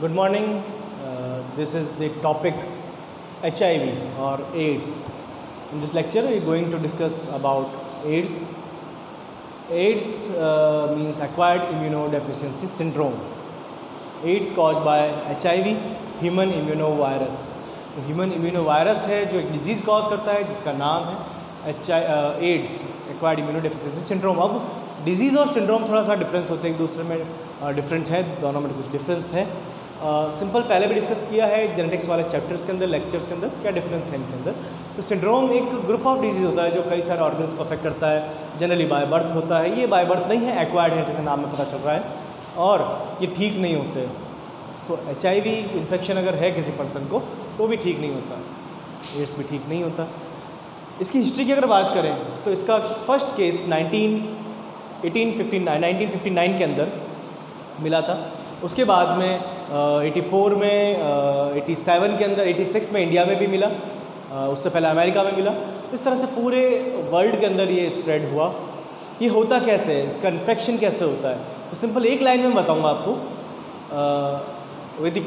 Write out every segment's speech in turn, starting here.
Good morning. This is the topic HIV or AIDS. In this lecture, we are going to discuss about AIDS. AIDS means acquired immunodeficiency syndrome. AIDS caused by HIV, human immunovirus. तो human इम्यूनोवायरस है जो एक disease cause करता है जिसका नाम है ads, acquired immunodeficiency syndrome. अब डिजीज़ और सिंड्रोम थोड़ा सा डिफरेंस होते हैं, एक दूसरे में डिफरेंट है, दोनों में कुछ डिफरेंस है। सिंपल पहले भी डिस्कस किया है जेनेटिक्स वाले चैप्टर्स के अंदर, लेक्चर्स के अंदर, क्या डिफरेंस है इनके अंदर। तो सिंड्रोम एक ग्रुप ऑफ डिजीज़ होता है जो कई सारे ऑर्गन्स को अफेक्ट करता है, जनरली बाय बर्थ होता है। ये बाय बर्थ नहीं है, एक्वायर्ड है, जैसे नाम में पता चल रहा है, और ये ठीक नहीं होते। तो HIV इन्फेक्शन अगर है किसी पर्सन को तो भी ठीक नहीं होता, एड्स भी ठीक नहीं होता। इसकी हिस्ट्री की अगर बात करें तो इसका फर्स्ट केस 1959 के अंदर मिला था। उसके बाद में 84 में, 87 के अंदर, 86 में इंडिया में भी मिला, उससे पहले अमेरिका में मिला। इस तरह से पूरे वर्ल्ड के अंदर ये स्प्रेड हुआ। ये होता कैसे है, इसका इन्फेक्शन कैसे होता है? तो सिंपल एक लाइन में बताऊंगा आपको, with the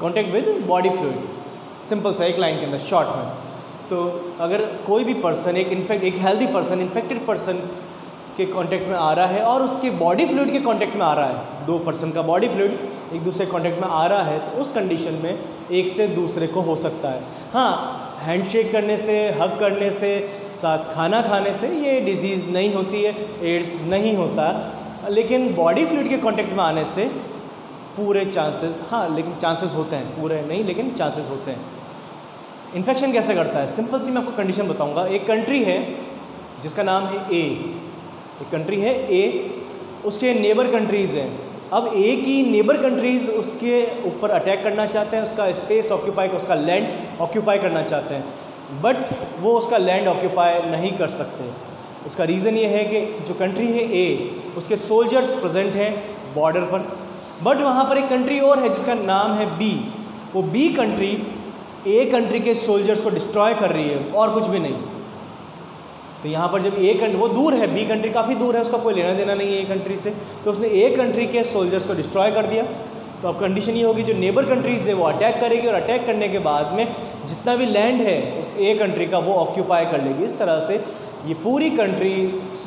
contact with body fluid. Simple सा एक लाइन के अंदर शॉर्ट में। तो अगर कोई भी पर्सन एक हेल्दी पर्सन इन्फेक्टेड पर्सन के कांटेक्ट में आ रहा है और उसके बॉडी फ्लूइड के कांटेक्ट में आ रहा है, दो पर्सन का बॉडी फ्लूइड एक दूसरे कांटेक्ट में आ रहा है, तो उस कंडीशन में एक से दूसरे को हो सकता है। हाँ, हैंडशेक करने से, हग करने से, साथ खाना खाने से ये डिजीज़ नहीं होती है, एड्स नहीं होता। लेकिन बॉडी फ्लूइड के कांटेक्ट में आने से पूरे चांसेस, हाँ लेकिन चांसेस होते हैं, पूरे नहीं लेकिन चांसेस होते हैं। इन्फेक्शन कैसे करता है? सिंपल सी मैं आपको कंडीशन बताऊंगा। एक कंट्री है जिसका नाम है ए, एक कंट्री है ए, उसके नेबर कंट्रीज़ हैं। अब ए की नेबर कंट्रीज़ उसके ऊपर अटैक करना चाहते हैं, उसका स्पेस ऑक्यूपाई, उसका लैंड ऑक्यूपाई करना चाहते हैं, बट वो उसका लैंड ऑक्यूपाई नहीं कर सकते। उसका रीज़न ये है कि जो कंट्री है ए, उसके सोल्जर्स प्रेजेंट हैं बॉर्डर पर, बट वहाँ पर एक कंट्री और है जिसका नाम है बी। वो बी कंट्री ए कंट्री के सोल्जर्स को डिस्ट्रॉय कर रही है और कुछ भी नहीं। तो यहाँ पर जब ए कंट्री, वो दूर है, बी कंट्री काफ़ी दूर है, उसका कोई लेना देना नहीं है ए कंट्री से, तो उसने ए कंट्री के सोल्जर्स को डिस्ट्रॉय कर दिया। तो अब कंडीशन ये होगी, जो नेबर कंट्रीज़ है वो अटैक करेगी और अटैक करने के बाद में जितना भी लैंड है उस ए कंट्री का वो ऑक्यूपाई कर लेगी। इस तरह से ये पूरी कंट्री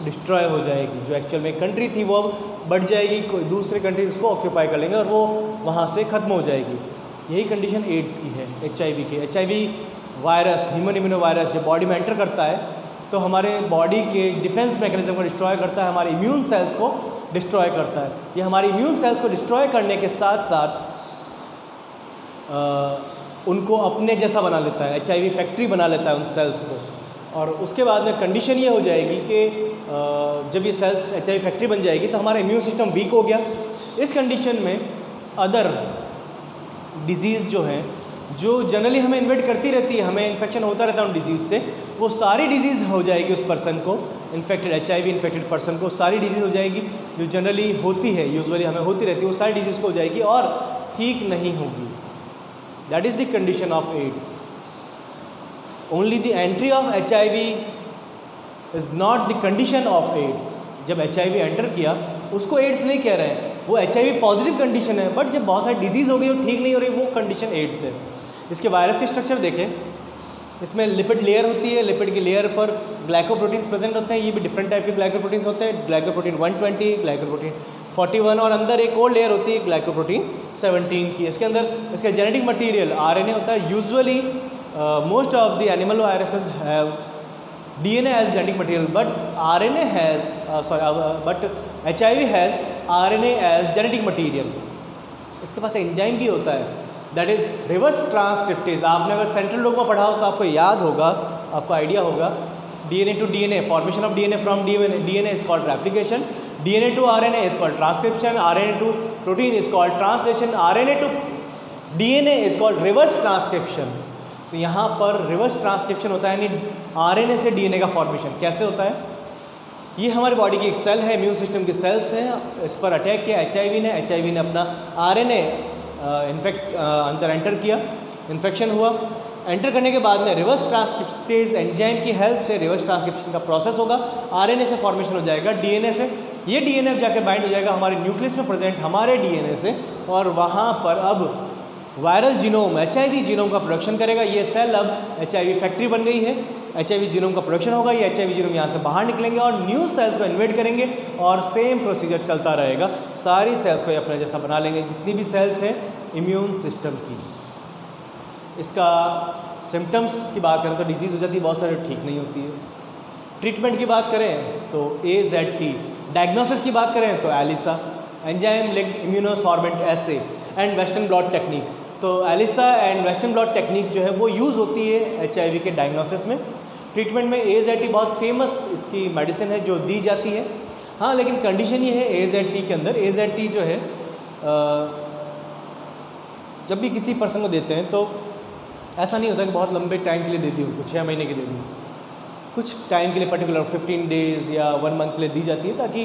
डिस्ट्रॉय हो जाएगी। जो एक्चुअल में कंट्री थी वो अब बढ़ जाएगी, कोई दूसरे कंट्रीज उसको ऑक्यूपाई कर लेंगे और वो वहाँ से ख़त्म हो जाएगी। यही कंडीशन एड्स की है, HIV की। HIV वायरस, ह्यूमन इम्यूनोवायरस जब बॉडी में एंटर करता है तो हमारे बॉडी के डिफेंस मैकेनिज्म को डिस्ट्रॉय करता है, हमारे इम्यून सेल्स को डिस्ट्रॉय करता है। ये हमारे इम्यून सेल्स को डिस्ट्रॉय करने के साथ साथ उनको अपने जैसा बना लेता है, HIV फैक्ट्री बना लेता है उन सेल्स को। और उसके बाद में कंडीशन ये हो जाएगी कि जब ये सेल्स HIV फैक्ट्री बन जाएगी तो हमारा इम्यून सिस्टम वीक हो गया। इस कंडीशन में अदर डिजीज़ जो हैं, जो जनरली हमें इन्वेट करती रहती है, हमें इन्फेक्शन होता रहता है उन डिजीज़ से, वो सारी डिजीज़ हो जाएगी उस पर्सन को, इन्फेक्टेड HIV इन्फेक्टेड पर्सन को सारी डिजीज़ हो जाएगी जो जनरली होती है, यूजुअली हमें होती रहती है, वो सारी डिजीज़ को हो जाएगी और ठीक नहीं होगी। That is the condition of AIDS. Only the entry of HIV is not the condition of AIDS. जब HIV एंटर किया उसको एड्स नहीं कह रहे हैं, वो HIV पॉजिटिव कंडीशन है, बट जब बहुत सारी डिजीज़ हो गई और ठीक नहीं हो रही, वो कंडीशन एड्स है। इसके वायरस के स्ट्रक्चर देखें, इसमें लिपिड लेयर होती है, लिपिड की लेयर पर ग्लाइकोप्रोटीन्स प्रेजेंट होते हैं। ये भी डिफरेंट टाइप के ग्लाइकोप्रोटीन्स होते हैं, ग्लाइकोप्रोटीन 120, ग्लाइकोप्रोटीन 41, और अंदर एक और लेयर होती है ग्लाइकोप्रोटीन 17 की। इसके अंदर इसका जेनेटिक मटीरियल RNA होता है। Usually most of the animal viruses have DNA as genetic material, but HIV has RNA as genetic material. इसके पास एंजाइम भी होता है, दैट इज रिवर्स ट्रांसक्रिप्टेज। आपने अगर सेंट्रल डॉग में पढ़ा हो तो आपको याद होगा, आपको आइडिया होगा, DNA to DNA, formation of DNA from DNA is called replication, DNA to RNA is called transcription, RNA to protein is called translation, RNA to DNA is called reverse transcription। तो यहाँ पर reverse transcription होता है, यानी RNA से DNA का formation कैसे होता है। ये हमारी बॉडी की एक सेल है, इम्यून सिस्टम की सेल्स हैं, इस पर अटैक किया HIV ने अपना RNA अंदर एंटर किया, इन्फेक्शन हुआ। एंटर करने के बाद में रिवर्स ट्रांसक्रिप्टेज एंजाइम की हेल्प से रिवर्स ट्रांसक्रिप्शन का प्रोसेस होगा, RNA से फॉर्मेशन हो जाएगा DNA से, ये डीएनए जाके बाइंड हो जाएगा हमारे न्यूक्लियस में प्रेजेंट हमारे डीएनए से, और वहाँ पर अब वायरल जीनोम HIV जीनोम का प्रोडक्शन करेगा। ये सेल अब HIV फैक्ट्री बन गई है, HIV जीनोम का प्रोडक्शन होगा, ये HIV जीनोम यहाँ से बाहर निकलेंगे और न्यू सेल्स को इन्वेट करेंगे और सेम प्रोसीजर चलता रहेगा। सारी सेल्स को ये अपने जैसा बना लेंगे, जितनी भी सेल्स हैं इम्यून सिस्टम की। इसका सिम्टम्स की बात करें तो डिजीज़ हो जाती है, बहुत सारे ठीक नहीं होती है। ट्रीटमेंट की बात करें तो AZT, डायग्नोसिस की बात करें तो ELISA, enzyme linked immunosorbent assay and western blot technique. तो ELISA and western blot technique जो है वो यूज़ होती है HIV के डायग्नोसिस में। ट्रीटमेंट में AZT बहुत फेमस इसकी मेडिसिन है जो दी जाती है। हाँ, लेकिन कंडीशन ये है AZT के अंदर, AZT जो है जब भी किसी पर्सन को देते हैं तो ऐसा नहीं होता कि बहुत लंबे टाइम के लिए दे दी उनको, 6 महीने के लिए दी, कुछ टाइम के लिए पर्टिकुलर 15 डेज़ या 1 मंथ के लिए दी जाती है, ताकि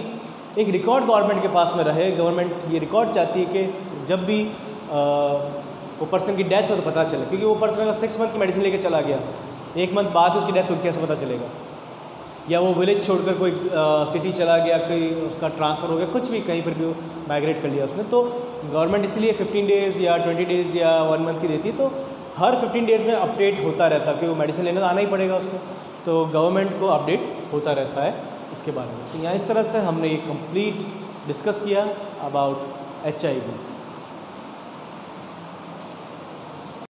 एक रिकॉर्ड गवर्नमेंट के पास में रहे। गवर्नमेंट ये रिकॉर्ड चाहती है कि जब भी वो पर्सन की डेथ हो तो पता चले, क्योंकि वो पर्सन अगर 6 मंथ की मेडिसिन लेके चला गया, 1 मंथ बाद उसकी डेथ हो, कैसे पता चलेगा? या वो विलेज छोड़कर कोई सिटी चला गया, कोई उसका ट्रांसफ़र हो गया, कुछ भी कहीं पर भी माइग्रेट कर लिया उसने, तो गवर्नमेंट इसलिए 15 डेज़ या 20 डेज़ या 1 मंथ की देती है। तो हर 15 डेज़ में अपडेट होता रहता है, क्योंकि वो मेडिसिन लेने तो आना ही पड़ेगा उसको, तो गवर्नमेंट को अपडेट होता रहता है इसके बारे में। तो यहाँ इस तरह से हमने ये कंप्लीट डिस्कस किया अबाउट HIV।